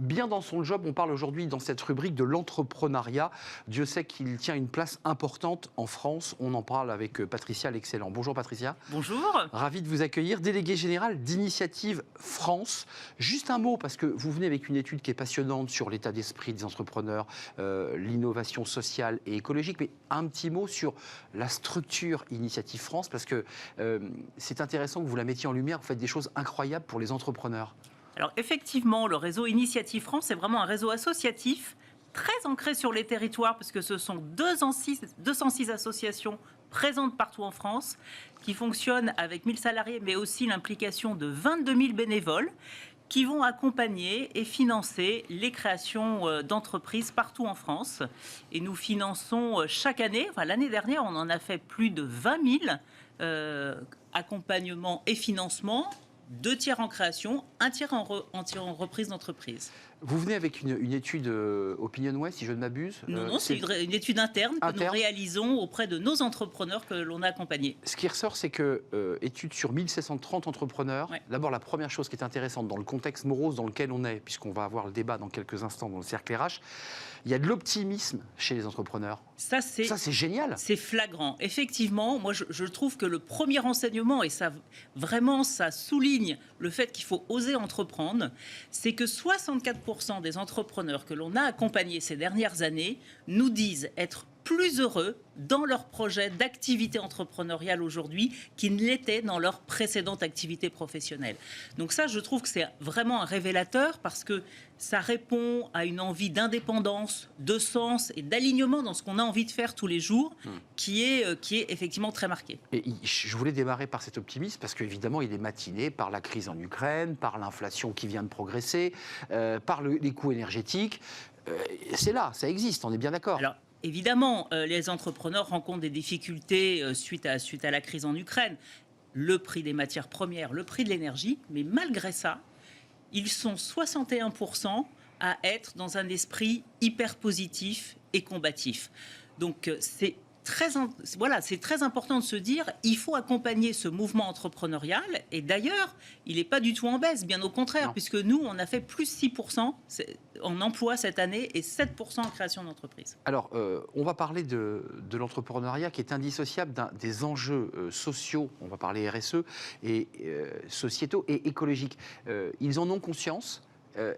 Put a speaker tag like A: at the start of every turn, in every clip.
A: Bien dans son job, on parle aujourd'hui dans cette rubrique de l'entrepreneuriat. Dieu sait qu'il tient une place importante en France. On en parle avec Patricia L'Excellent. Bonjour Patricia.
B: Bonjour.
A: Ravi de vous accueillir. Déléguée générale d'Initiative France. Juste un mot, parce que vous venez avec une étude qui est passionnante sur l'état d'esprit des entrepreneurs, l'innovation sociale et écologique. Mais un petit mot sur la structure Initiative France, parce que c'est intéressant que vous la mettiez en lumière. Vous faites des choses incroyables pour les entrepreneurs.
B: Alors effectivement, le réseau Initiative France, c'est vraiment un réseau associatif très ancré sur les territoires, parce que ce sont 206 associations présentes partout en France, qui fonctionnent avec 1000 salariés, mais aussi l'implication de 22 000 bénévoles, qui vont accompagner et financer les créations d'entreprises partout en France. Et nous finançons chaque année, l'année dernière, on en a fait plus de 20 000 accompagnements et financements, 2 tiers en création, 1 tiers en reprise d'entreprise.
A: Vous venez avec une étude OpinionWay, si je ne m'abuse.
B: Non, c'est une étude interne que nous réalisons auprès de nos entrepreneurs que l'on a accompagnés.
A: Ce qui ressort, c'est que, étude sur 1730 entrepreneurs, ouais. D'abord, la première chose qui est intéressante dans le contexte morose dans lequel on est, puisqu'on va avoir le débat dans quelques instants dans le cercle RH, il y a de l'optimisme chez les entrepreneurs. Ça, c'est génial.
B: C'est flagrant. Effectivement, moi, je trouve que le premier enseignement, et ça, vraiment, ça souligne le fait qu'il faut oser entreprendre, c'est que 64% des entrepreneurs que l'on a accompagnés ces dernières années nous disent être plus heureux dans leur projet d'activité entrepreneuriale aujourd'hui qu'ils ne l'étaient dans leur précédente activité professionnelle. Donc ça, je trouve que c'est vraiment un révélateur, parce que ça répond à une envie d'indépendance, de sens et d'alignement dans ce qu'on a envie de faire tous les jours, qui est effectivement très marqué.
A: Et je voulais démarrer par cet optimisme, parce qu'évidemment, il est matiné par la crise en Ukraine, par l'inflation qui vient de progresser, par les coûts énergétiques. C'est là, ça existe, on est bien d'accord.
B: Alors, évidemment, les entrepreneurs rencontrent des difficultés suite à la crise en Ukraine. Le prix des matières premières, le prix de l'énergie, mais malgré ça, ils sont 61% à être dans un esprit hyper positif et combatif. Donc c'est très important de se dire, il faut accompagner ce mouvement entrepreneurial. Et d'ailleurs, il n'est pas du tout en baisse, bien au contraire, puisque nous, on a fait plus 6% en emploi cette année et 7% en création d'entreprises.
A: Alors, on va parler de l'entrepreneuriat qui est indissociable des enjeux sociaux, on va parler RSE, et sociétaux et écologiques. Ils en ont conscience.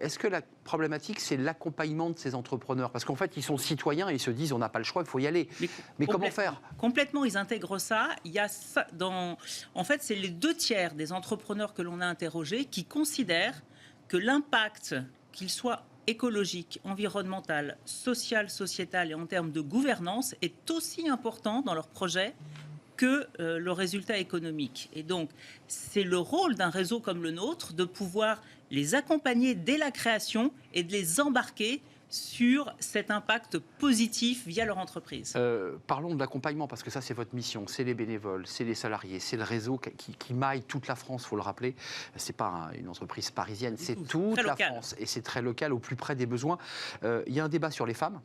A: Est-ce que la problématique, c'est l'accompagnement de ces entrepreneurs? Parce qu'en fait, ils sont citoyens et ils se disent, on n'a pas le choix, il faut y aller. Mais comment faire?
B: Complètement, ils intègrent ça. Il y a ça en fait, c'est les 2 tiers des entrepreneurs que l'on a interrogés qui considèrent que l'impact, qu'il soit écologique, environnemental, social, sociétal et en termes de gouvernance, est aussi important dans leur projet que le résultat économique. Et donc, c'est le rôle d'un réseau comme le nôtre de pouvoir les accompagner dès la création et de les embarquer sur cet impact positif via leur entreprise.
A: Parlons de l'accompagnement, parce que ça, c'est votre mission. C'est les bénévoles, c'est les salariés, c'est le réseau qui maille toute la France, il faut le rappeler. Ce n'est pas une entreprise parisienne, c'est toute la France. Et c'est très local, au plus près des besoins. Il y a un débat sur les femmes.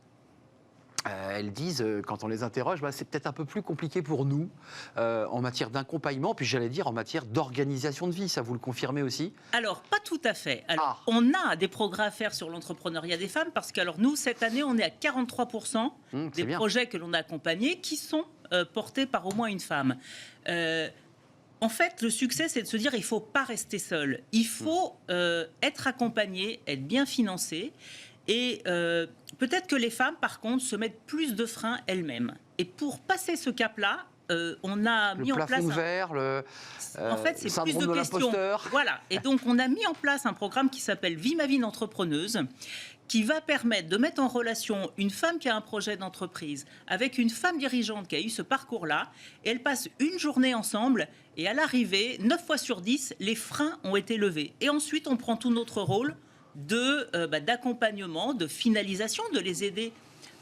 A: Elles disent, quand on les interroge, c'est peut-être un peu plus compliqué pour nous en matière d'accompagnement, puis j'allais dire en matière d'organisation de vie. Ça, vous le confirmez aussi?
B: Alors, pas tout à fait. Alors, on a des progrès à faire sur l'entrepreneuriat des femmes, parce que nous, cette année, on est à 43% des projets que l'on a accompagnés qui sont portés par au moins une femme. En fait, le succès, c'est de se dire, il ne faut pas rester seul. Il faut être accompagné, être bien financé. Et peut-être que les femmes, par contre, se mettent plus de freins elles-mêmes. Et pour passer ce cap-là, on a mis en place...
A: Le plafond de verre,
B: en fait, c'est plus de questions. Voilà. Et donc, on a mis en place un programme qui s'appelle « Vie ma vie d'entrepreneuse », qui va permettre de mettre en relation une femme qui a un projet d'entreprise avec une femme dirigeante qui a eu ce parcours-là. Et elles passent une journée ensemble. Et à l'arrivée, 9 fois sur 10, les freins ont été levés. Et ensuite, on prend tout notre rôle d'accompagnement, de finalisation, de les aider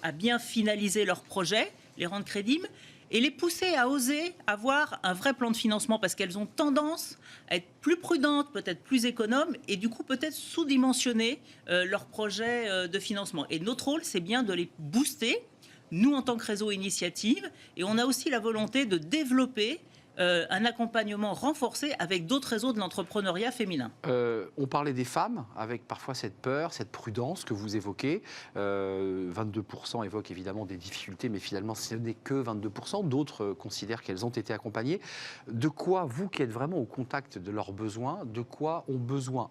B: à bien finaliser leurs projets, les rendre crédibles et les pousser à oser avoir un vrai plan de financement, parce qu'elles ont tendance à être plus prudentes, peut-être plus économes et du coup peut-être sous-dimensionner leurs projets de financement. Et notre rôle, c'est bien de les booster, nous en tant que réseau Initiative, et on a aussi la volonté de développer un accompagnement renforcé avec d'autres réseaux de l'entrepreneuriat féminin.
A: On parlait des femmes, avec parfois cette peur, cette prudence que vous évoquez. 22% évoquent évidemment des difficultés, mais finalement ce n'est que 22%. D'autres considèrent qu'elles ont été accompagnées. De quoi, vous qui êtes vraiment au contact de leurs besoins, de quoi ont besoin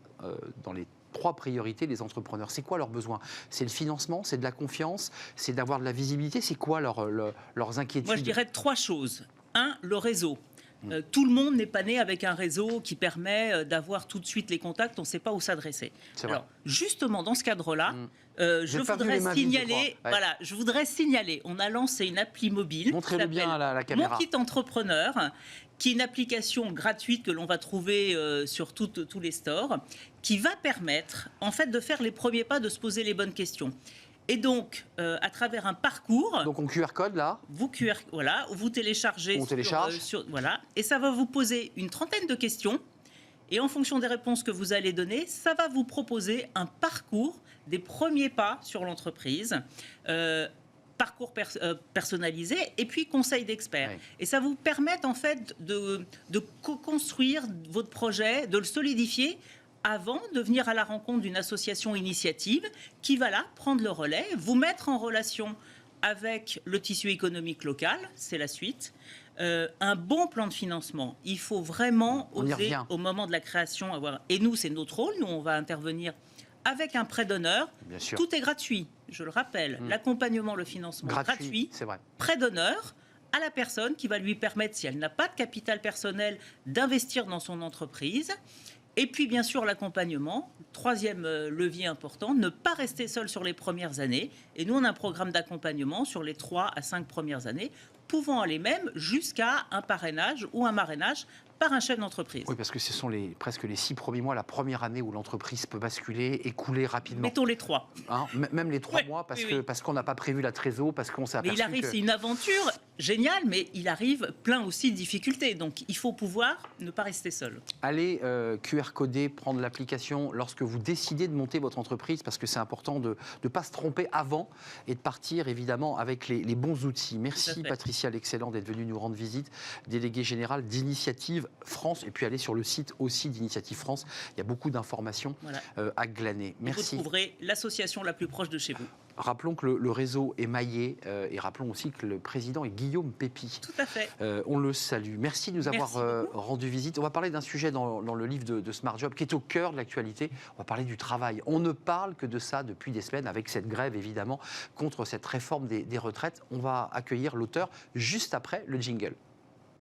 A: dans les 3 priorités les entrepreneurs? C'est quoi leurs besoins? C'est le financement, c'est de la confiance, c'est d'avoir de la visibilité, c'est quoi leurs inquiétudes?
B: Moi je dirais 3 choses. 1, le réseau. Tout le monde n'est pas né avec un réseau qui permet d'avoir tout de suite les contacts, on ne sait pas où s'adresser. Alors, justement, dans ce cadre-là, je voudrais signaler, on a lancé une appli mobile.
A: Montrez-le bien à la caméra.
B: Mon Kit Entrepreneur, qui est une application gratuite que l'on va trouver sur tous les stores, qui va permettre, en fait, de faire les premiers pas, de se poser les bonnes questions. Et donc, à travers un parcours...
A: Donc, on QR code, là.
B: Vous téléchargez...
A: On télécharge.
B: Voilà. Et ça va vous poser une trentaine de questions. Et en fonction des réponses que vous allez donner, ça va vous proposer un parcours des premiers pas sur l'entreprise. Parcours personnalisé et puis conseil d'experts. Oui. Et ça vous permet, en fait, de co-construire votre projet, de le solidifier avant de venir à la rencontre d'une association initiative qui va là prendre le relais, vous mettre en relation avec le tissu économique local, c'est la suite. Un bon plan de financement. Il faut vraiment oser, au moment de la création, avoir... Et nous, c'est notre rôle. Nous, on va intervenir avec un prêt d'honneur. Tout est gratuit, je le rappelle. L'accompagnement, le financement, gratuit.
A: C'est vrai.
B: Prêt d'honneur à la personne qui va lui permettre, si elle n'a pas de capital personnel, d'investir dans son entreprise. Et puis, bien sûr, l'accompagnement. 3e levier important, ne pas rester seul sur les premières années. Et nous, on a un programme d'accompagnement sur les 3 à 5 premières années, pouvant aller même jusqu'à un parrainage ou un marrainage par un chef d'entreprise.
A: Oui, parce que ce sont presque les 6 premiers mois, la première année où l'entreprise peut basculer et couler rapidement.
B: Mettons les 3.
A: Hein, même les 3 mois, parce qu'on n'a pas prévu la trésor, parce qu'on s'est aperçu
B: mais il arrive, c'est une aventure géniale, mais il arrive plein aussi de difficultés. Donc, il faut pouvoir ne pas rester seul.
A: Allez QR coder, prendre l'application lorsque vous décidez de monter votre entreprise, parce que c'est important de ne pas se tromper avant et de partir, évidemment, avec les bons outils. Merci, Patricia L'Excellent, d'être venue nous rendre visite, déléguée générale d'Initiative France, et puis aller sur le site aussi d'Initiative France. Il y a beaucoup d'informations à glaner. Merci.
B: Vous trouverez l'association la plus proche de chez vous.
A: Rappelons que le réseau est maillé et rappelons aussi que le président est Guillaume Pépi.
B: Tout à fait.
A: On le salue. Merci de nous avoir rendu visite. On va parler d'un sujet dans le livre de Smart Job qui est au cœur de l'actualité. On va parler du travail. On ne parle que de ça depuis des semaines avec cette grève évidemment contre cette réforme des retraites. On va accueillir l'auteur juste après le jingle.